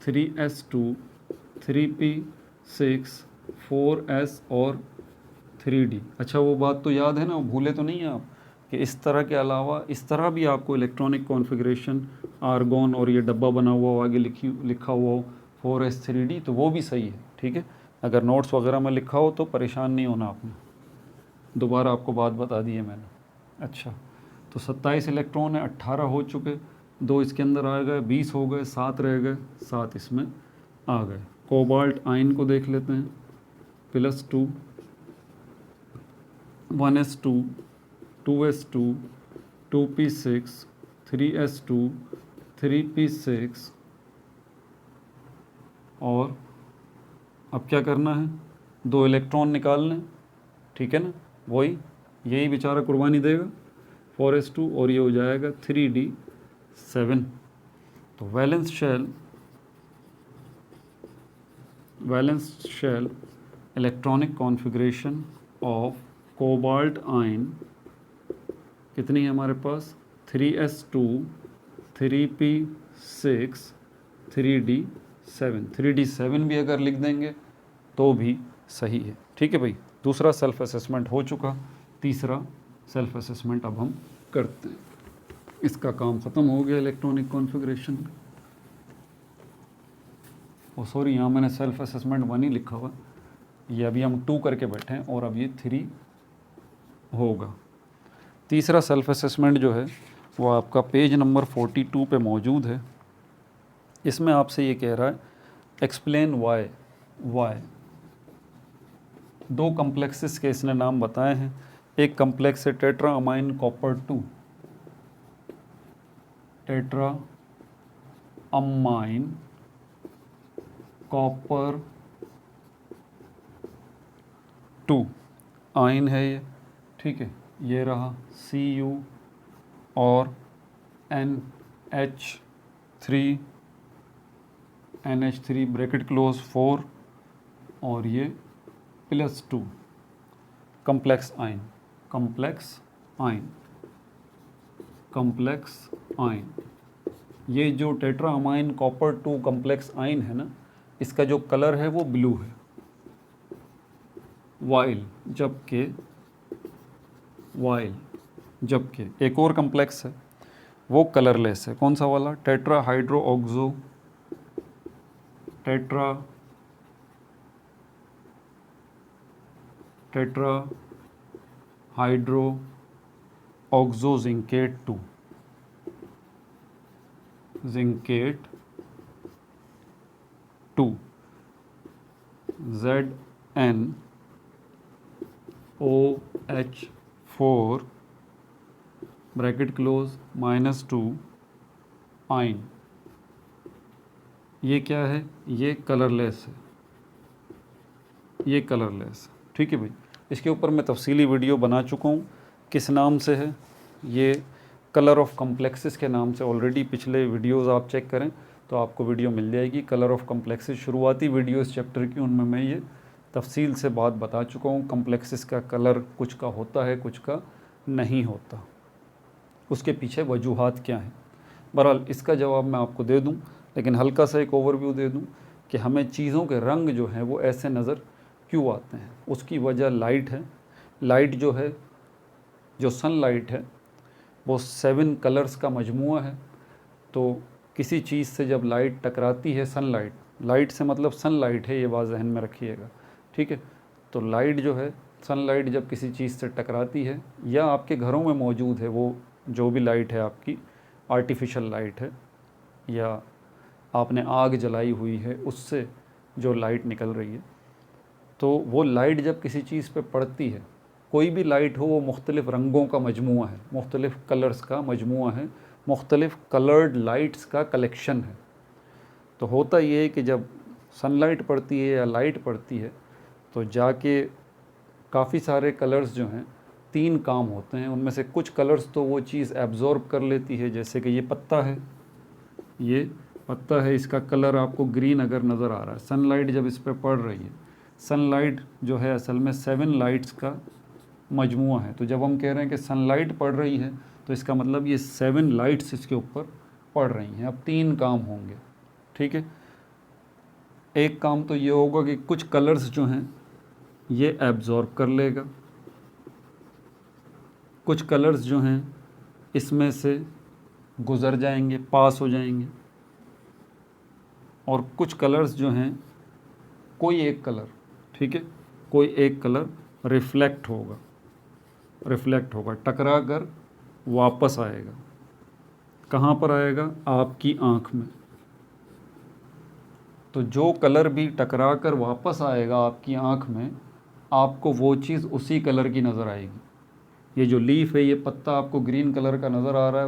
3s2, 3p6 6, 4s और 3d। अच्छा वो बात तो याद है ना, भूले तो नहीं हैं आप कि इस तरह के अलावा इस तरह भी आपको इलेक्ट्रॉनिक कॉन्फ़िगरेशन आर्गॉन और ये डब्बा बना हुआ हो, आगे लिखा हुआ हो 4s3d, तो वो भी सही है। ठीक है, अगर नोट्स वगैरह में लिखा हो तो परेशान नहीं होना आपने, दोबारा आपको बात बता दी है मैंने। अच्छा, तो 27 इलेक्ट्रॉन है, 18 हो चुके, 2 इसके अंदर आ गए, 20 हो गए, 7 रह गए, 7 इसमें आ गए। कोबाल्ट आयन को देख लेते हैं, +2, 1s2, 2s2, 2p6, 3s2, 3p6, और अब क्या करना है, 2 इलेक्ट्रॉन निकालने। ठीक है ना, वही यही बेचारा कुर्बानी देगा, 4s2 और ये हो जाएगा 3d7। तो valence shell electronic configuration of cobalt ion कितनी है हमारे पास, 3s2, 3p6, 3d7। 3d7 भी अगर लिख देंगे तो भी सही है। ठीक है भाई, दूसरा सेल्फ असेसमेंट हो चुका, तीसरा सेल्फ असेसमेंट अब हम करते हैं। इसका काम ख़त्म हो गया इलेक्ट्रॉनिक कॉन्फ़िगरेशन। ओ सॉरी, यहाँ मैंने सेल्फ असेसमेंट 1 ही लिखा हुआ, ये अभी हम 2 करके बैठे हैं और अब ये 3 होगा। तीसरा सेल्फ असेसमेंट जो है वो आपका पेज नंबर 42 पे मौजूद है। इसमें आपसे ये कह रहा है एक्सप्लेन वाई। 2 कम्प्लेक्सेस के इसने नाम बताए हैं। एक कम्प्लेक्स है tetra amine copper 2, tetra amine copper 2 ion है ये। ठीक है, ये रहा Cu और NH3 ब्रैकेट क्लोज 4 और ये +2 कम्प्लेक्स आयन। ये जो tetra amine copper 2 complex ion है ना, इसका जो कलर है वो ब्लू है, वाइल जबकि एक और कम्प्लेक्स है वो कलरलेस है। कौन सा वाला, tetra hydro oxo zincate 2, ZnOH4 bracket close -2 ion. ये क्या है, ये कलरलेस है, ठीक है भाई। इसके ऊपर मैं तफसीली वीडियो बना चुका हूँ, किस नाम से है, ये कलर ऑफ कम्प्लेक्सेस के नाम से। ऑलरेडी पिछले वीडियोस आप चेक करें तो आपको वीडियो मिल जाएगी, कलर ऑफ कम्प्लेक्सेस शुरुआती वीडियो इस चैप्टर की, उनमें मैं ये तफसील से बात बता चुका हूँ। कम्प्लेक्सेस का कलर कुछ का होता है, कुछ का नहीं होता, उसके पीछे वजूहात क्या हैं। बहरहाल इसका जवाब मैं आपको दे दूं, लेकिन हल्का सा एक ओवरव्यू दे दूं कि हमें चीज़ों के रंग जो हैं वो ऐसे नज़र क्यों आते हैं। उसकी वजह लाइट है। लाइट जो है, जो सनलाइट है, वो 7 कलर्स का मजमूआ है। तो किसी चीज़ से जब लाइट टकराती है, लाइट से मतलब सनलाइट है, ये बात जहन में रखिएगा। ठीक है, तो लाइट जो है, सनलाइट जब किसी चीज़ से टकराती है, या आपके घरों में मौजूद है वो जो भी लाइट है आपकी, आर्टिफिशियल लाइट है या आपने आग जलाई हुई है उससे जो लाइट निकल रही है, तो वो लाइट जब किसी चीज़ पे पड़ती है, कोई भी लाइट हो, वो मुख्तलिफ़ रंगों का मजमूआ है, मुख्तलिफ़ कलर्स का मजमूआ है, मुख्तलिफ़ कलर्ड लाइट्स का कलेक्शन है। तो होता ये है कि जब सनलाइट पड़ती है या लाइट पड़ती है तो जाके काफ़ी सारे कलर्स जो हैं, 3 काम होते हैं। उनमें से कुछ कलर्स तो वो चीज़ एब्ज़ॉर्ब कर लेती है, जैसे कि ये पत्ता है, इसका कलर आपको ग्रीन अगर नज़र आ रहा है, सनलाइट जब इस पर पड़ रही है, सनलाइट जो है असल में 7 लाइट्स का मजमूआ है। तो जब हम कह रहे हैं कि सनलाइट पड़ रही है तो इसका मतलब ये 7 लाइट्स इसके ऊपर पड़ रही हैं। अब 3 काम होंगे, ठीक है। एक काम तो ये होगा कि कुछ कलर्स जो हैं ये एब्जॉर्ब कर लेगा, कुछ कलर्स जो हैं इसमें से गुज़र जाएंगे, पास हो जाएंगे, और कुछ कलर्स जो हैं कोई एक कलर, ठीक है, कोई एक कलर रिफ्लेक्ट होगा, टकरा कर वापस आएगा। कहाँ पर आएगा? आपकी आँख में। तो जो कलर भी टकरा कर वापस आएगा आपकी आँख में, आपको वो चीज़ उसी कलर की नज़र आएगी। ये जो लीफ है, ये पत्ता आपको ग्रीन कलर का नज़र आ रहा है,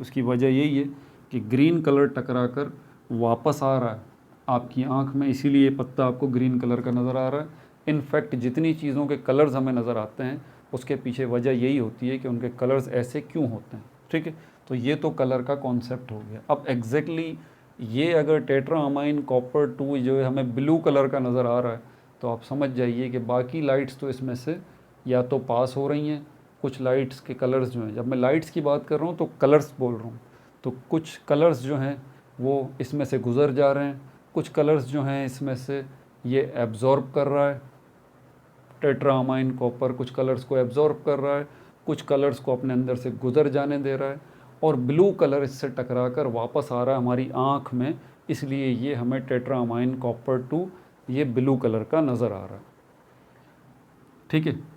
उसकी वजह यही है कि ग्रीन कलर टकरा कर वापस आ रहा है आपकी आँख में, इसीलिए ये पत्ता आपको ग्रीन कलर का नज़र आ रहा है। इनफैक्ट जितनी चीज़ों के कलर्स हमें नज़र आते हैं उसके पीछे वजह यही होती है कि उनके कलर्स ऐसे क्यों होते हैं, ठीक है। तो ये तो कलर का कॉन्सेप्ट हो गया। अब एग्जैक्टली ये अगर टेट्राअमाइन कॉपर 2 जो है हमें ब्लू कलर का नज़र आ रहा है, तो आप समझ जाइए कि बाकी लाइट्स तो इसमें से या तो पास हो रही हैं, कुछ लाइट्स के कलर्स जो हैं, जब मैं लाइट्स की बात कर रहा हूँ तो कलर्स बोल रहा हूँ, तो कुछ कलर्स जो हैं वो इसमें से गुज़र जा रहे हैं, कुछ कलर्स जो हैं इसमें से ये एब्ज़ॉर्ब कर रहा है, टेट्राअमाइन कॉपर कुछ कलर्स को एब्ज़ॉर्ब कर रहा है, कुछ कलर्स को अपने अंदर से गुज़र जाने दे रहा है, और ब्लू कलर इससे टकराकर वापस आ रहा है हमारी आँख में, इसलिए ये हमें टेट्राअमाइन कॉपर 2 ये ब्लू कलर का नज़र आ रहा है, ठीक है।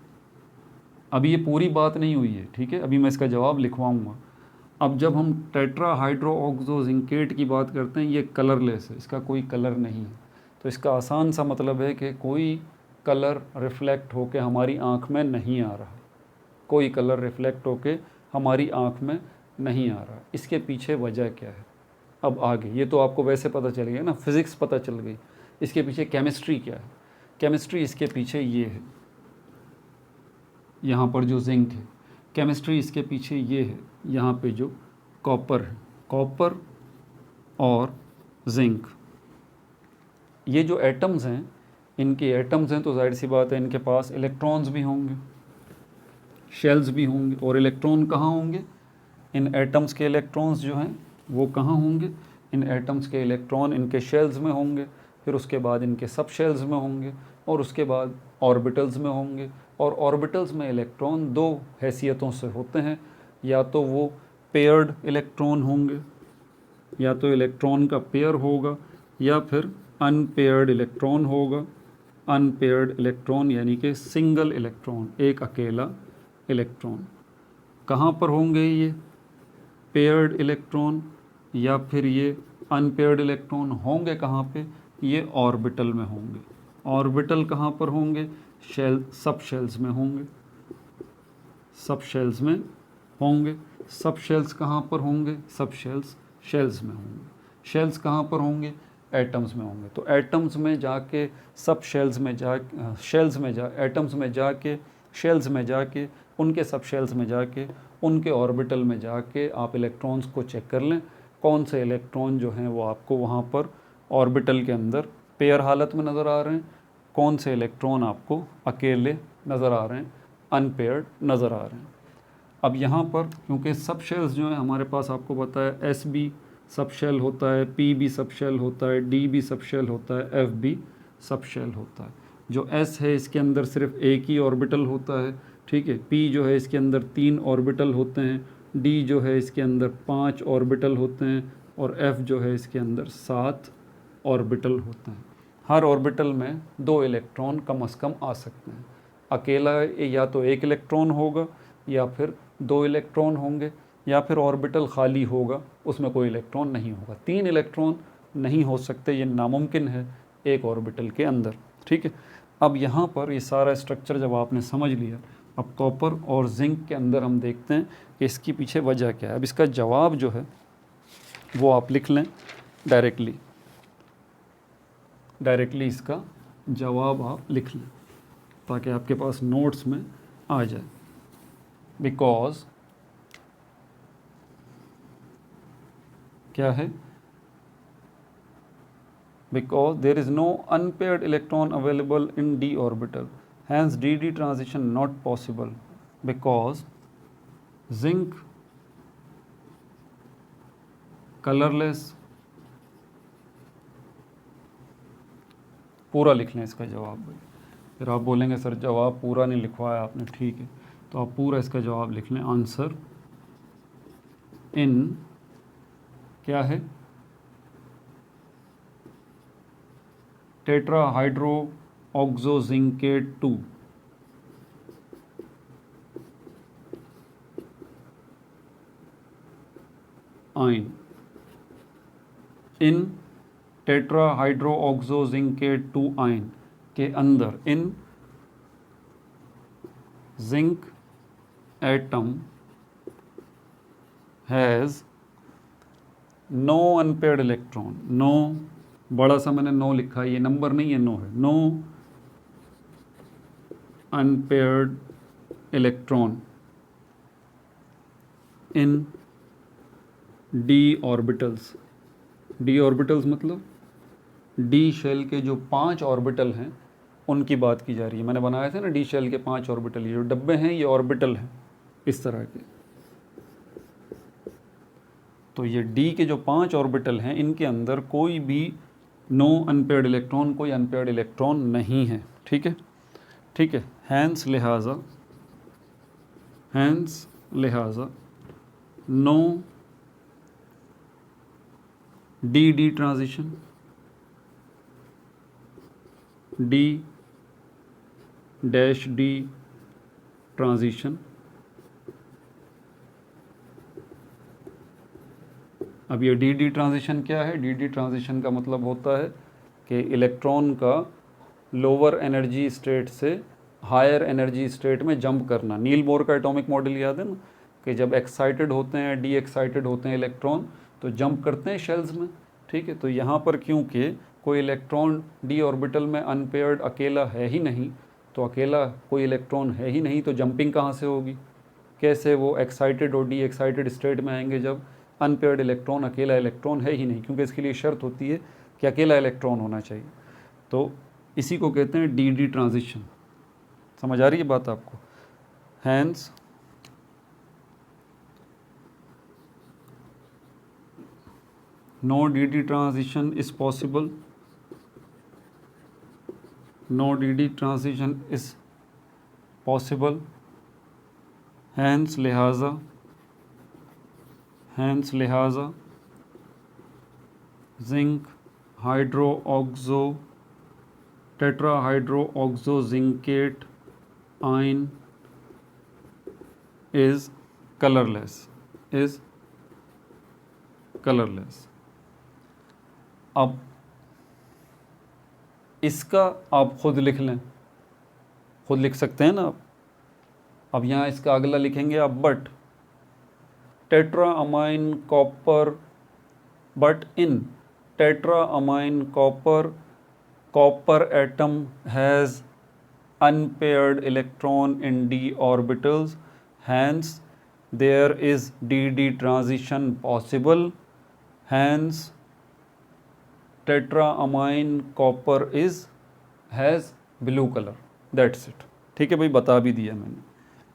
अभी ये पूरी बात नहीं हुई है, ठीक है, अभी मैं इसका जवाब लिखवाऊंगा। अब जब हम टेट्राहाइड्रोऑक्सोजिंकेट की बात करते हैं, ये कलरलेस है, इसका कोई कलर नहीं है। तो इसका आसान सा मतलब है कि कोई कलर रिफ्लेक्ट होकर हमारी आँख में नहीं आ रहा, कोई कलर रिफ्लेक्ट होकर हमारी आँख में नहीं आ रहा। इसके पीछे वजह क्या है? अब आगे ये तो आपको वैसे पता चल गया ना, फिज़िक्स पता चल गई, इसके पीछे केमिस्ट्री क्या है? केमिस्ट्री इसके पीछे ये है, यहाँ पर जो जिंक है, केमिस्ट्री इसके पीछे ये है, यहाँ पे जो कॉपर है, कॉपर और जिंक, ये जो एटम्स हैं, इनके एटम्स हैं तो जाहिर सी बात है इनके पास इलेक्ट्रॉन्स भी होंगे, शेल्स भी होंगे, और इलेक्ट्रॉन कहाँ होंगे? इन एटम्स के इलेक्ट्रॉन्स जो हैं वो कहाँ होंगे? इन एटम्स के इलेक्ट्रॉन इनके शेल्स में होंगे, फिर उसके बाद इनके सब शेल्स में होंगे, और उसके बाद ऑर्बिटल्स में होंगे। और ऑर्बिटल्स में इलेक्ट्रॉन दो हैसियतों से होते हैं, या तो वो पेयर्ड इलेक्ट्रॉन होंगे, या तो इलेक्ट्रॉन का पेयर होगा, या फिर अनपेयर्ड इलेक्ट्रॉन होगा। अनपेयर्ड इलेक्ट्रॉन यानी कि सिंगल इलेक्ट्रॉन, एक अकेला इलेक्ट्रॉन। कहाँ पर होंगे ये पेयर्ड इलेक्ट्रॉन या फिर ये अनपेयर्ड इलेक्ट्रॉन? होंगे कहाँ पे? ये ऑर्बिटल में होंगे। ऑर्बिटल कहाँ पर होंगे? सब शेल्स में होंगे, सब शेल्स में होंगे। सब शेल्स कहाँ पर होंगे? सब शेल्स में होंगे। शेल्स कहाँ पर होंगे? एटम्स में होंगे। तो एटम्स में जाके सब शेल्स में एटम्स में जाके शेल्स में जाके उनके सब शेल्स में जाके उनके ऑर्बिटल में जाके आप इलेक्ट्रॉन्स को चेक कर लें, कौन से इलेक्ट्रॉन जो हैं वो आपको वहाँ पर ऑर्बिटल के अंदर पेयर हालत में नज़र आ रहे हैं, कौन से इलेक्ट्रॉन आपको अकेले नज़र आ रहे हैं, अनपेयर्ड नज़र आ रहे हैं। अब यहाँ पर क्योंकि सब शेल्स जो हैं हमारे पास, आपको पता है एस बी सब शेल होता है, पी भी सब शेल होता है, डी भी सब शेल होता है, एफ भी सब शेल होता है। जो एस है इसके अंदर सिर्फ एक ही ऑर्बिटल होता है, ठीक है। पी जो है इसके अंदर 3 ऑर्बिटल होते हैं, डी जो है इसके अंदर 5 ऑर्बिटल होते हैं, और एफ जो है इसके अंदर 7 ऑर्बिटल होते हैं। हर ऑर्बिटल में 2 इलेक्ट्रॉन कम से कम आ सकते हैं। अकेला या तो 1 इलेक्ट्रॉन होगा, या फिर 2 इलेक्ट्रॉन होंगे, या फिर ऑर्बिटल खाली होगा, उसमें कोई इलेक्ट्रॉन नहीं होगा। 3 इलेक्ट्रॉन नहीं हो सकते, ये नामुमकिन है एक ऑर्बिटल के अंदर, ठीक है। अब यहाँ पर ये सारा स्ट्रक्चर जब आपने समझ लिया, अब कॉपर और जिंक के अंदर हम देखते हैं कि इसके पीछे वजह क्या है। अब इसका जवाब जो है वो आप लिख लें डायरेक्टली इसका जवाब आप लिख लें ताकि आपके पास नोट्स में आ जाए। बिकॉज क्या है? Because there is no unpaired electron available in d orbital, hence dd transition not possible, because zinc colorless पूरा लिख लें इसका जवाब भाई। फिर आप बोलेंगे सर जवाब पूरा नहीं लिखवाया आपने, ठीक है, तो आप पूरा इसका जवाब लिख लें। आंसर इन क्या है, tetrahydroxozincate 2 ion. In tetrahydroxozincate 2 ion के अंदर in zinc atom has no unpaired electron. नो बड़ा सा मैंने नो लिखा है, ये नंबर नहीं है, नो है। No unpaired electron in D orbitals. D orbitals मतलब डी शेल के जो 5 ऑर्बिटल हैं उनकी बात की जा रही है। मैंने बनाया था ना डी शेल के 5 ऑर्बिटल, ये जो डब्बे हैं ये ऑर्बिटल हैं इस तरह के। तो ये डी के जो 5 ऑर्बिटल हैं इनके अंदर कोई भी नो अनपेयर्ड इलेक्ट्रॉन, कोई अनपेयर्ड इलेक्ट्रॉन नहीं है, ठीक है, ठीक है। हैंस लिहाजा no D D transition, D dash D transition. अब ये डी डी ट्रांजिशन क्या है? डी डी ट्रांजिशन का मतलब होता है कि इलेक्ट्रॉन का लोअर एनर्जी स्टेट से हायर एनर्जी स्टेट में जंप करना। नील बोर का एटॉमिक मॉडल याद है ना, कि जब एक्साइटेड होते हैं, डी एक्साइटेड होते हैं इलेक्ट्रॉन तो जंप करते हैं शेल्स में, ठीक है। तो यहाँ पर क्योंकि कोई इलेक्ट्रॉन डी ऑर्बिटल में अनपेयर्ड अकेला है ही नहीं, तो अकेला कोई इलेक्ट्रॉन है ही नहीं, तो जंपिंग कहाँ से होगी? कैसे वो एक्साइटेड और डी एक्साइटेड स्टेट में आएंगे जब अनपेयर्ड इलेक्ट्रॉन, अकेला इलेक्ट्रॉन है ही नहीं, क्योंकि इसके लिए शर्त होती है कि अकेला इलेक्ट्रॉन होना चाहिए। तो इसी को कहते हैं डी डी ट्रांजिशन। समझ आ रही है बात आपको? Hence no DD transition is possible, no DD transition is possible, hence लिहाजा zinc hydroxo tetrahydroxozincate ion is colorless। अब इसका आप खुद लिख लें, खुद लिख सकते हैं ना आप। अब यहाँ इसका अगला लिखेंगे आप, but tetra amine copper, but in tetra amine copper atom has unpaired electron in d orbitals, hence there is dd transition possible, hence tetraamine copper has blue color, that's it। ठीक है भाई, बता भी दिया मैंने।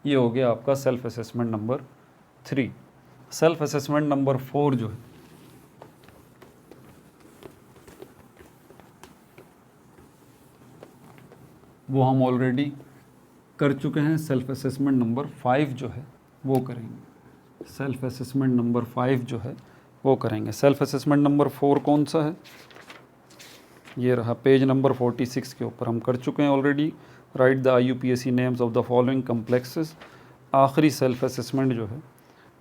ये हो गया आपका self assessment number 3। Self assessment number 4 जो है वो हम ऑलरेडी कर चुके हैं। सेल्फ असेसमेंट नंबर 5 जो है वो करेंगे। सेल्फ असेसमेंट नंबर 5 जो है वो करेंगे। सेल्फ असेसमेंट नंबर 4 कौन सा है? ये रहा, पेज नंबर 46 के ऊपर हम कर चुके हैं already. Right the IUPAC names of the following complexes. आखिरी सेल्फ असेसमेंट जो है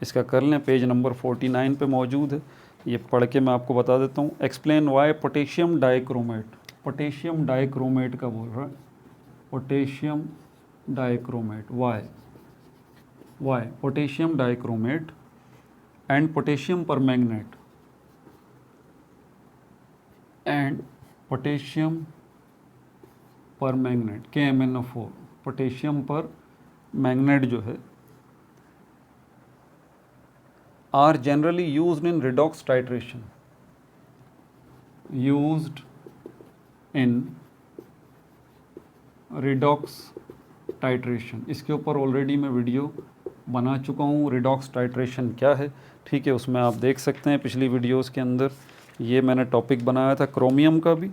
इसका कर लें, पेज नंबर 49 पे मौजूद है। ये पढ़ के मैं आपको बता देता हूँ। Explain why potassium dichromate, potassium dichromate का बोल रहा है, potassium dichromate, why potassium dichromate and potassium permanganate and potassium permanganate KMnO4, potassium permanganate जो है are generally used in redox titration, used in redox titration. इसके ऊपर ऑलरेडी मैं वीडियो बना चुका हूँ, रिडॉक्स टाइट्रेशन क्या है, ठीक है, उसमें आप देख सकते हैं पिछली वीडियोस के अंदर। ये मैंने टॉपिक बनाया था क्रोमियम का भी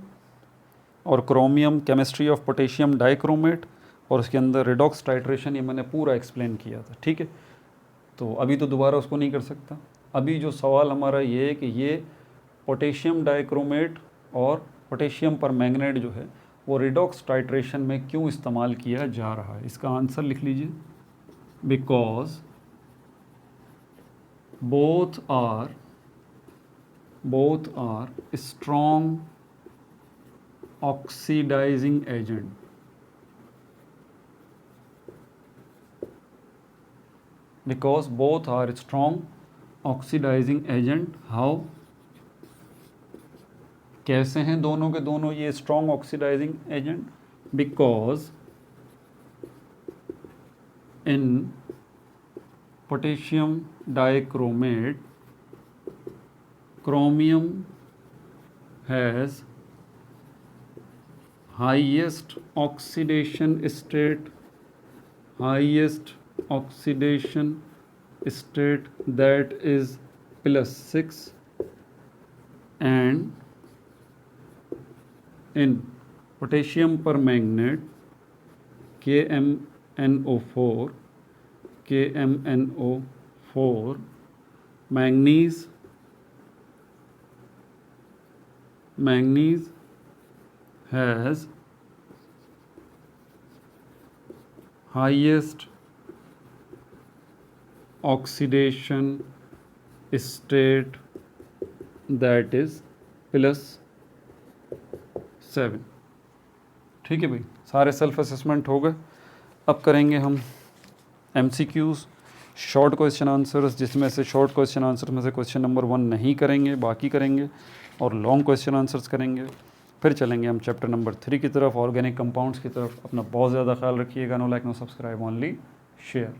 और chromium, chemistry of potassium dichromate, और उसके अंदर रिडॉक्स टाइट्रेशन, ये मैंने पूरा एक्सप्लेन किया था, ठीक है। तो अभी तो दोबारा उसको नहीं कर सकता। अभी जो सवाल हमारा ये है कि ये पोटेशियम डाइक्रोमेट और पोटेशियम परमैंगनेट जो है वो रिडॉक्स टाइट्रेशन में क्यों इस्तेमाल किया जा रहा है। इसका आंसर लिख लीजिए, because both are strong oxidizing agent. Because both are strong oxidizing agent. How? कैसे हैं दोनों के दोनों ये strong oxidizing agent? Because in potassium dichromate, chromium has highest oxidation state that is +6, and in potassium permanganate KMNO4 manganese has highest oxidation state that is +7। ठीक है भाई, सारे सेल्फ असेसमेंट हो गए। अब करेंगे हम MCQs, शॉर्ट क्वेश्चन आंसर्स, जिसमें से शॉर्ट क्वेश्चन आंसर में से क्वेश्चन नंबर 1 नहीं करेंगे, बाकी करेंगे, और लॉन्ग क्वेश्चन आंसर्स करेंगे। फिर चलेंगे हम चैप्टर नंबर 3 की तरफ, ऑर्गेनिक कंपाउंड्स की तरफ। अपना बहुत ज़्यादा ख्याल रखिएगा। No like no subscribe, only share.